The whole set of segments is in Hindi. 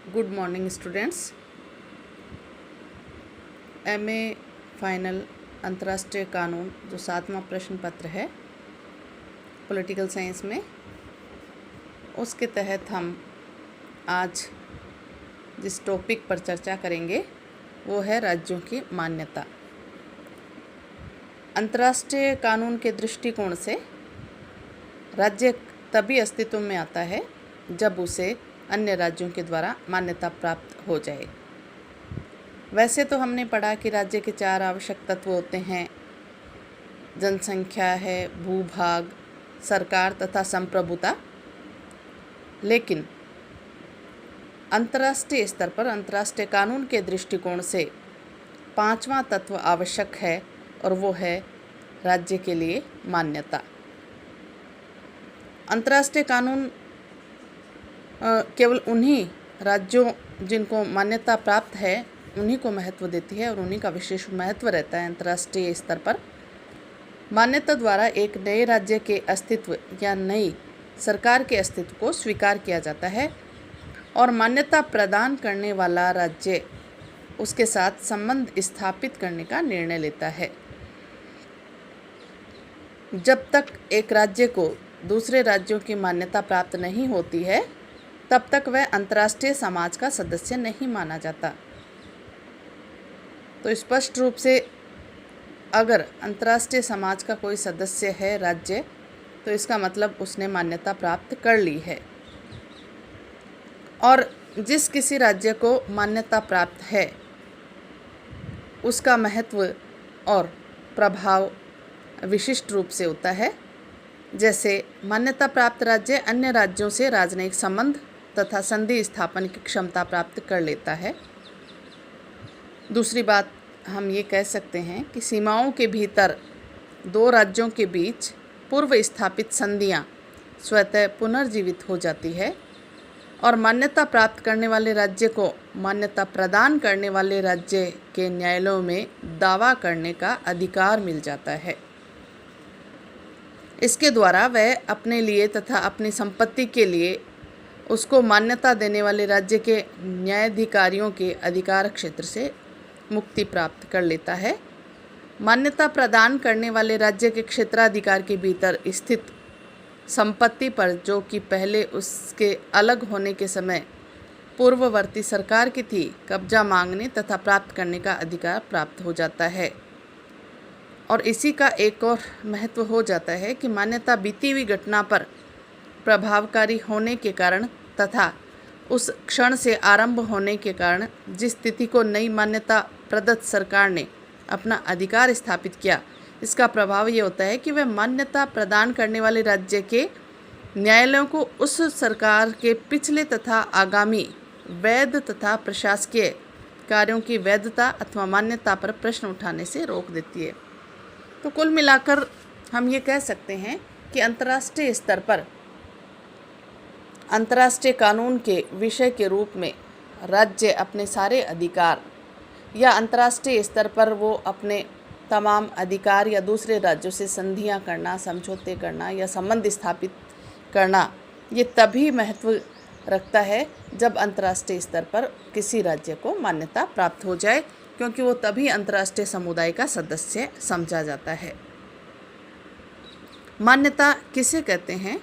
Good morning students. MA final अंतर्राष्ट्रीय कानून जो 7वां प्रश्न पत्र है पॉलिटिकल साइंस में, उसके तहत हम आज जिस टॉपिक पर चर्चा करेंगे वो है राज्यों की मान्यता। अंतर्राष्ट्रीय कानून के दृष्टिकोण से राज्य तभी अस्तित्व में आता है जब उसे अन्य राज्यों के द्वारा मान्यता प्राप्त हो जाए। वैसे तो हमने पढ़ा कि राज्य के 4 आवश्यक तत्व होते हैं, जनसंख्या है, भूभाग, सरकार तथा संप्रभुता। लेकिन अंतर्राष्ट्रीय स्तर पर अंतर्राष्ट्रीय कानून के दृष्टिकोण से 5वां तत्व आवश्यक है और वो है राज्य के लिए मान्यता। अंतर्राष्ट्रीय कानून केवल उन्हीं राज्यों जिनको मान्यता प्राप्त है उन्हीं को महत्व देती है और उन्हीं का विशेष महत्व रहता है। अंतर्राष्ट्रीय स्तर पर मान्यता द्वारा एक नए राज्य के अस्तित्व या नई सरकार के अस्तित्व को स्वीकार किया जाता है और मान्यता प्रदान करने वाला राज्य उसके साथ संबंध स्थापित करने का निर्णय लेता है। जब तक एक राज्य को दूसरे राज्यों की मान्यता प्राप्त नहीं होती है तब तक वह अंतर्राष्ट्रीय समाज का सदस्य नहीं माना जाता। तो स्पष्ट रूप से अगर अंतर्राष्ट्रीय समाज का कोई सदस्य है राज्य, तो इसका मतलब उसने मान्यता प्राप्त कर ली है। और जिस किसी राज्य को मान्यता प्राप्त है उसका महत्व और प्रभाव विशिष्ट रूप से होता है। जैसे मान्यता प्राप्त राज्य अन्य राज्यों से राजनयिक संबंध तथा संधि स्थापन की क्षमता प्राप्त कर लेता है। दूसरी बात हम ये कह सकते हैं कि सीमाओं के भीतर 2 राज्यों के बीच पूर्व स्थापित संधियां स्वतः पुनर्जीवित हो जाती है और मान्यता प्राप्त करने वाले राज्य को मान्यता प्रदान करने वाले राज्य के न्यायालयों में दावा करने का अधिकार मिल जाता है। इसके द्वारा वह अपने लिए तथा अपनी संपत्ति के लिए उसको मान्यता देने वाले राज्य के न्यायाधिकारियों के अधिकार क्षेत्र से मुक्ति प्राप्त कर लेता है। मान्यता प्रदान करने वाले राज्य के क्षेत्राधिकार के भीतर स्थित संपत्ति पर, जो कि पहले उसके अलग होने के समय पूर्ववर्ती सरकार की थी, कब्जा मांगने तथा प्राप्त करने का अधिकार प्राप्त हो जाता है। और इसी का एक और महत्व हो जाता है कि मान्यता बीती हुई घटना पर प्रभावकारी होने के कारण तथा उस क्षण से आरंभ होने के कारण जिस तिथि को नई मान्यता प्रदत्त सरकार ने अपना अधिकार स्थापित किया, इसका प्रभाव ये होता है कि वह मान्यता प्रदान करने वाले राज्य के न्यायालयों को उस सरकार के पिछले तथा आगामी वैध तथा प्रशासकीय कार्यों की वैधता अथवा मान्यता पर प्रश्न उठाने से रोक देती है। तो कुल मिलाकर हम ये कह सकते हैं कि अंतर्राष्ट्रीय स्तर पर अंतर्राष्ट्रीय कानून के विषय के रूप में राज्य अपने सारे अधिकार या अंतर्राष्ट्रीय स्तर पर वो अपने तमाम अधिकार या दूसरे राज्यों से संधियां करना, समझौते करना या संबंध स्थापित करना, ये तभी महत्व रखता है जब अंतर्राष्ट्रीय स्तर पर किसी राज्य को मान्यता प्राप्त हो जाए, क्योंकि वो तभी अंतर्राष्ट्रीय समुदाय का सदस्य समझा जाता है। मान्यता किसे कहते हैं,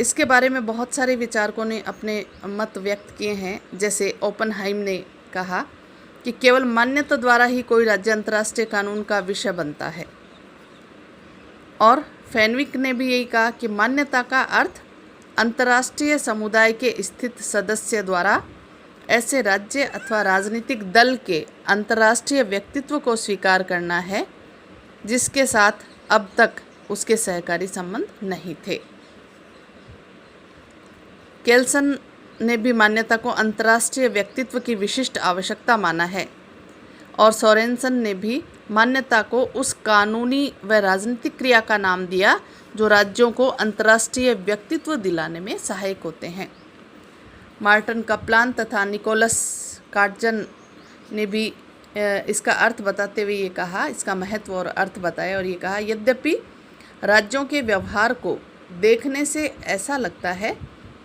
इसके बारे में बहुत सारे विचारकों ने अपने मत व्यक्त किए हैं। जैसे ओपनहाइम ने कहा कि केवल मान्यता द्वारा ही कोई राज्य अंतर्राष्ट्रीय कानून का विषय बनता है, और फेनविक ने भी यही कहा कि मान्यता का अर्थ अंतर्राष्ट्रीय समुदाय के स्थित सदस्य द्वारा ऐसे राज्य अथवा राजनीतिक दल के अंतर्राष्ट्रीय व्यक्तित्व को स्वीकार करना है जिसके साथ अब तक उसके सहकारी संबंध नहीं थे। केल्सन ने भी मान्यता को अंतर्राष्ट्रीय व्यक्तित्व की विशिष्ट आवश्यकता माना है, और सोरेनसन ने भी मान्यता को उस कानूनी व राजनीतिक क्रिया का नाम दिया जो राज्यों को अंतर्राष्ट्रीय व्यक्तित्व दिलाने में सहायक होते हैं। मार्टिन कपलान तथा निकोलस कार्टजन ने भी इसका अर्थ बताते हुए ये कहा, इसका महत्व और अर्थ बताया और ये कहा, यद्यपि राज्यों के व्यवहार को देखने से ऐसा लगता है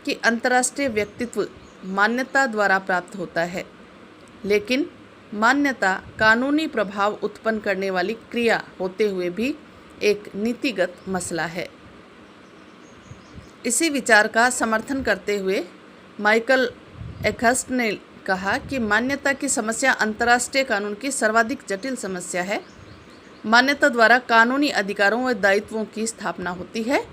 कि अंतर्राष्ट्रीय व्यक्तित्व मान्यता द्वारा प्राप्त होता है, लेकिन मान्यता कानूनी प्रभाव उत्पन्न करने वाली क्रिया होते हुए भी एक नीतिगत मसला है। इसी विचार का समर्थन करते हुए माइकल एखर्स्ट ने कहा कि मान्यता की समस्या अंतर्राष्ट्रीय कानून की सर्वाधिक जटिल समस्या है। मान्यता द्वारा कानूनी अधिकारों व दायित्वों की स्थापना होती है,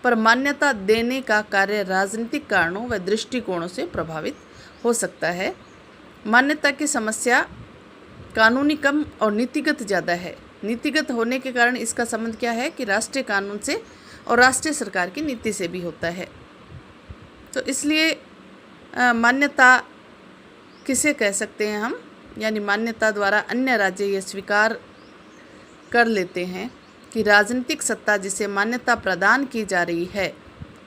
पर मान्यता देने का कार्य राजनीतिक कारणों व दृष्टिकोणों से प्रभावित हो सकता है। मान्यता की समस्या कानूनी कम और नीतिगत ज़्यादा है। नीतिगत होने के कारण इसका संबंध क्या है कि राष्ट्रीय कानून से और राष्ट्रीय सरकार की नीति से भी होता है। तो इसलिए मान्यता किसे कह सकते हैं हम, यानी मान्यता द्वारा अन्य राज्य ये स्वीकार कर लेते हैं कि राजनीतिक सत्ता जिसे मान्यता प्रदान की जा रही है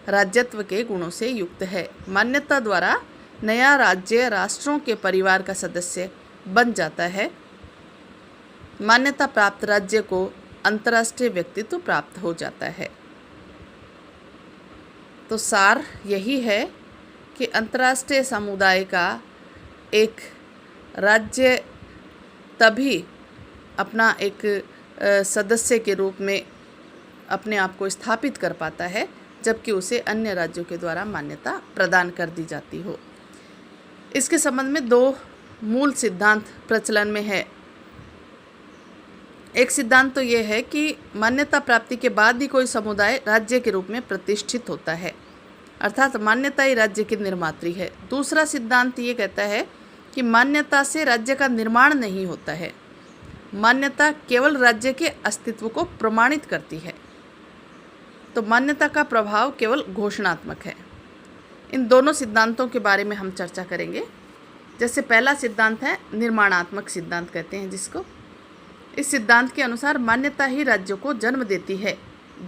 राज्यत्व के गुणों से युक्त है। मान्यता द्वारा नया राज्य राष्ट्रों के परिवार का सदस्य बन जाता है। मान्यता प्राप्त राज्य को अंतर्राष्ट्रीय व्यक्तित्व प्राप्त हो जाता है। तो सार यही है कि अंतर्राष्ट्रीय समुदाय का एक राज्य तभी अपना एक सदस्य के रूप में अपने आप को स्थापित कर पाता है जबकि उसे अन्य राज्यों के द्वारा मान्यता प्रदान कर दी जाती हो। इसके संबंध में दो मूल सिद्धांत प्रचलन में है। एक सिद्धांत तो ये है कि मान्यता प्राप्ति के बाद ही कोई समुदाय राज्य के रूप में प्रतिष्ठित होता है, अर्थात मान्यता ही राज्य की निर्मात्री है। दूसरा सिद्धांत ये कहता है कि मान्यता से राज्य का निर्माण नहीं होता है, मान्यता केवल राज्य के अस्तित्व को प्रमाणित करती है। तो मान्यता का प्रभाव केवल घोषणात्मक है। इन दोनों सिद्धांतों के बारे में हम चर्चा करेंगे। जैसे पहला सिद्धांत है निर्माणात्मक सिद्धांत कहते हैं जिसको। इस सिद्धांत के अनुसार मान्यता ही राज्यों को जन्म देती है।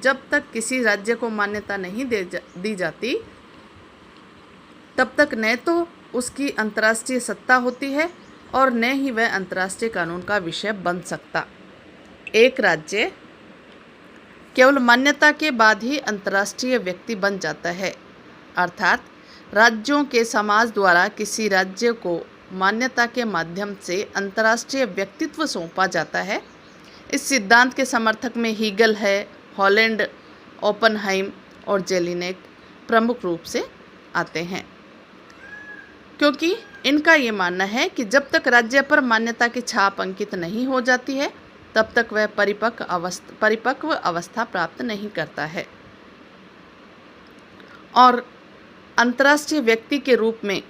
जब तक किसी राज्य को मान्यता नहीं दी जाती तब तक न तो उसकी अंतर्राष्ट्रीय सत्ता होती है और न ही वह अंतर्राष्ट्रीय कानून का विषय बन सकता। एक राज्य केवल मान्यता के बाद ही अंतर्राष्ट्रीय व्यक्ति बन जाता है, अर्थात राज्यों के समाज द्वारा किसी राज्य को मान्यता के माध्यम से अंतर्राष्ट्रीय व्यक्तित्व सौंपा जाता है। इस सिद्धांत के समर्थक में हीगल है, हॉलैंड, ओपनहाइम और जेलिनेक प्रमुख रूप से आते हैं, क्योंकि इनका ये मानना है कि जब तक राज्य पर मान्यता की छाप अंकित नहीं हो जाती है तब तक वह परिपक्व अवस्था प्राप्त नहीं करता है और अंतर्राष्ट्रीय व्यक्ति के रूप में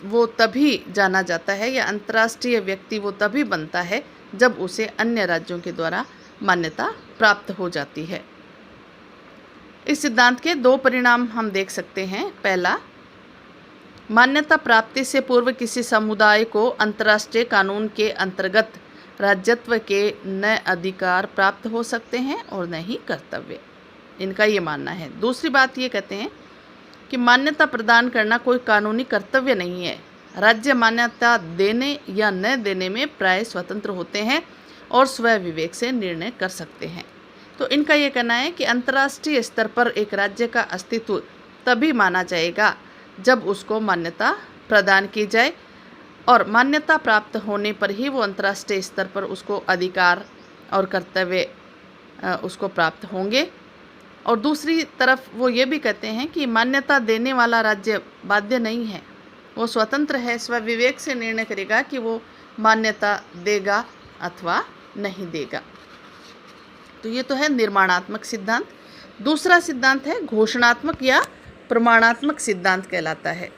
वो तभी जाना जाता है या अंतर्राष्ट्रीय व्यक्ति वो तभी बनता है जब उसे अन्य राज्यों के द्वारा मान्यता प्राप्त हो जाती है। इस सिद्धांत के दो परिणाम हम देख सकते हैं। पहला, मान्यता प्राप्ति से पूर्व किसी समुदाय को अंतर्राष्ट्रीय कानून के अंतर्गत राज्यत्व के न अधिकार प्राप्त हो सकते हैं और न ही कर्तव्य, इनका ये मानना है। दूसरी बात ये कहते हैं कि मान्यता प्रदान करना कोई कानूनी कर्तव्य नहीं है। राज्य मान्यता देने या न देने में प्राय स्वतंत्र होते हैं और स्वयं विवेक से निर्णय कर सकते हैं। तो इनका ये कहना है कि अंतर्राष्ट्रीय स्तर पर एक राज्य का अस्तित्व तभी माना जाएगा जब उसको मान्यता प्रदान की जाए और मान्यता प्राप्त होने पर ही वो अंतर्राष्ट्रीय स्तर पर उसको अधिकार और कर्तव्य उसको प्राप्त होंगे। और दूसरी तरफ वो ये भी कहते हैं कि मान्यता देने वाला राज्य बाध्य नहीं है, वो स्वतंत्र है, स्वविवेक से निर्णय करेगा कि वो मान्यता देगा अथवा नहीं देगा। तो ये तो है निर्माणात्मक सिद्धांत। दूसरा सिद्धांत है घोषणात्मक या प्रमाणात्मक सिद्धांत कहलाता है।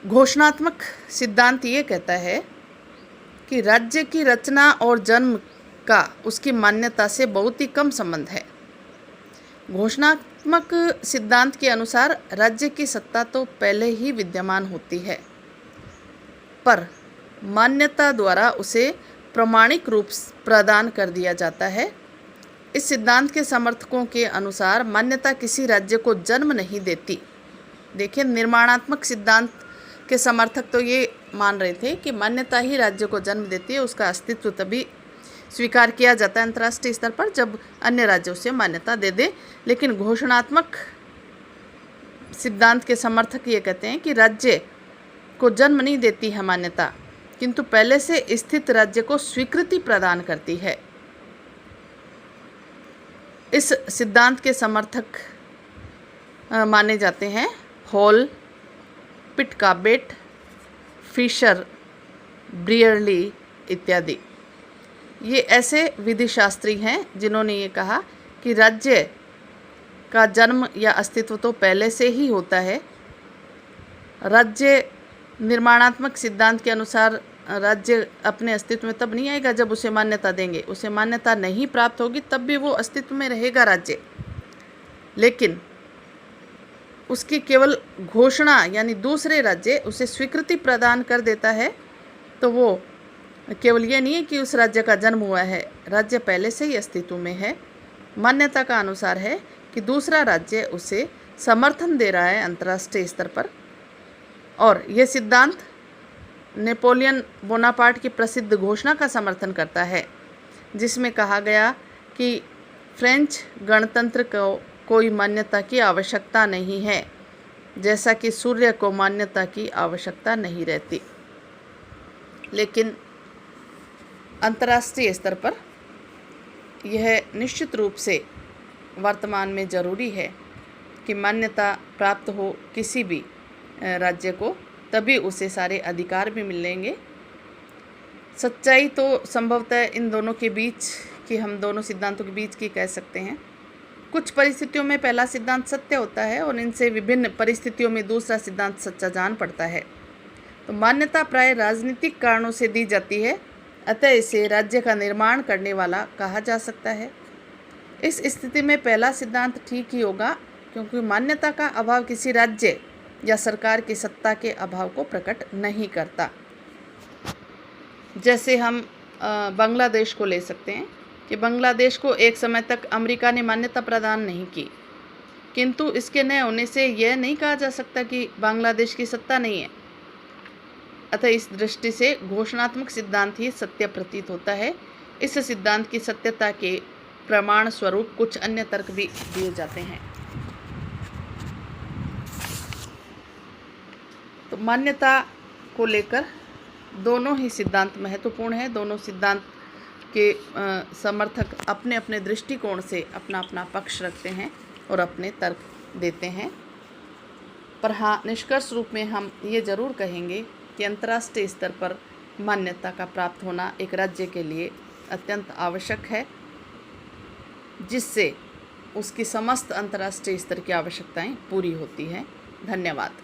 घोषणात्मक सिद्धांत ये कहता है कि राज्य की रचना और जन्म का उसकी मान्यता से बहुत ही कम संबंध है। घोषणात्मक सिद्धांत के अनुसार राज्य की सत्ता तो पहले ही विद्यमान होती है, पर मान्यता द्वारा उसे प्रमाणिक रूप प्रदान कर दिया जाता है। इस सिद्धांत के समर्थकों के अनुसार मान्यता किसी राज्य को जन्म नहीं देती। देखिए, निर्माणात्मक सिद्धांत के समर्थक तो ये मान रहे थे कि मान्यता ही राज्य को जन्म देती है, उसका अस्तित्व तभी स्वीकार किया जाता है अंतर्राष्ट्रीय स्तर पर जब अन्य राज्यों से मान्यता दे दे। लेकिन घोषणात्मक सिद्धांत के समर्थक ये कहते हैं कि राज्य को जन्म नहीं देती है मान्यता, किंतु पहले से स्थित राज्य को स्वीकृति प्रदान करती है। इस सिद्धांत के समर्थक माने जाते हैं हॉल, पिटकाबेट, फिशर, ब्रियरली इत्यादि। ये ऐसे विधिशास्त्री हैं जिन्होंने ये कहा कि राज्य का जन्म या अस्तित्व तो पहले से ही होता है। राज्य निर्माणात्मक सिद्धांत के अनुसार राज्य अपने अस्तित्व में तब नहीं आएगा जब उसे मान्यता देंगे। उसे मान्यता नहीं प्राप्त होगी तब भी वो अस्तित्व में रहेगा राज्य, लेकिन उसकी केवल घोषणा यानी दूसरे राज्य उसे स्वीकृति प्रदान कर देता है, तो वो केवल ये नहीं है कि उस राज्य का जन्म हुआ है, राज्य पहले से ही अस्तित्व में है। मान्यता का अनुसार है कि दूसरा राज्य उसे समर्थन दे रहा है अंतर्राष्ट्रीय स्तर पर। और यह सिद्धांत नेपोलियन बोनापार्ट की प्रसिद्ध घोषणा का समर्थन करता है, जिसमें कहा गया कि फ्रेंच गणतंत्र को कोई मान्यता की आवश्यकता नहीं है, जैसा कि सूर्य को मान्यता की आवश्यकता नहीं रहती। लेकिन अंतर्राष्ट्रीय स्तर पर यह निश्चित रूप से वर्तमान में ज़रूरी है कि मान्यता प्राप्त हो किसी भी राज्य को, तभी उसे सारे अधिकार भी मिलेंगे। सच्चाई तो संभवतः इन दोनों के बीच की, हम दोनों सिद्धांतों के बीच की कह सकते हैं। कुछ परिस्थितियों में पहला सिद्धांत सत्य होता है और इनसे विभिन्न परिस्थितियों में दूसरा सिद्धांत सच्चा जान पड़ता है। तो मान्यता प्राय राजनीतिक कारणों से दी जाती है, अतः इसे राज्य का निर्माण करने वाला कहा जा सकता है। इस स्थिति में पहला सिद्धांत ठीक ही होगा, क्योंकि मान्यता का अभाव किसी राज्य या सरकार की सत्ता के अभाव को प्रकट नहीं करता। जैसे हम बांग्लादेश को ले सकते हैं कि बांग्लादेश को एक समय तक अमेरिका ने मान्यता प्रदान नहीं की, किंतु इसके न होने से यह नहीं कहा जा सकता कि बांग्लादेश की सत्ता नहीं है। अतः इस दृष्टि से घोषणात्मक सिद्धांत ही सत्य प्रतीत होता है। इस सिद्धांत की सत्यता के प्रमाण स्वरूप कुछ अन्य तर्क भी दिए जाते हैं। तो मान्यता को लेकर दोनों ही सिद्धांत महत्वपूर्ण हैं। दोनों सिद्धांत के समर्थक अपने अपने दृष्टिकोण से अपना अपना पक्ष रखते हैं और अपने तर्क देते हैं। पर हाँ, निष्कर्ष रूप में हम ये ज़रूर कहेंगे कि अंतर्राष्ट्रीय स्तर पर मान्यता का प्राप्त होना एक राज्य के लिए अत्यंत आवश्यक है, जिससे उसकी समस्त अंतर्राष्ट्रीय स्तर की आवश्यकताएं पूरी होती हैं। धन्यवाद।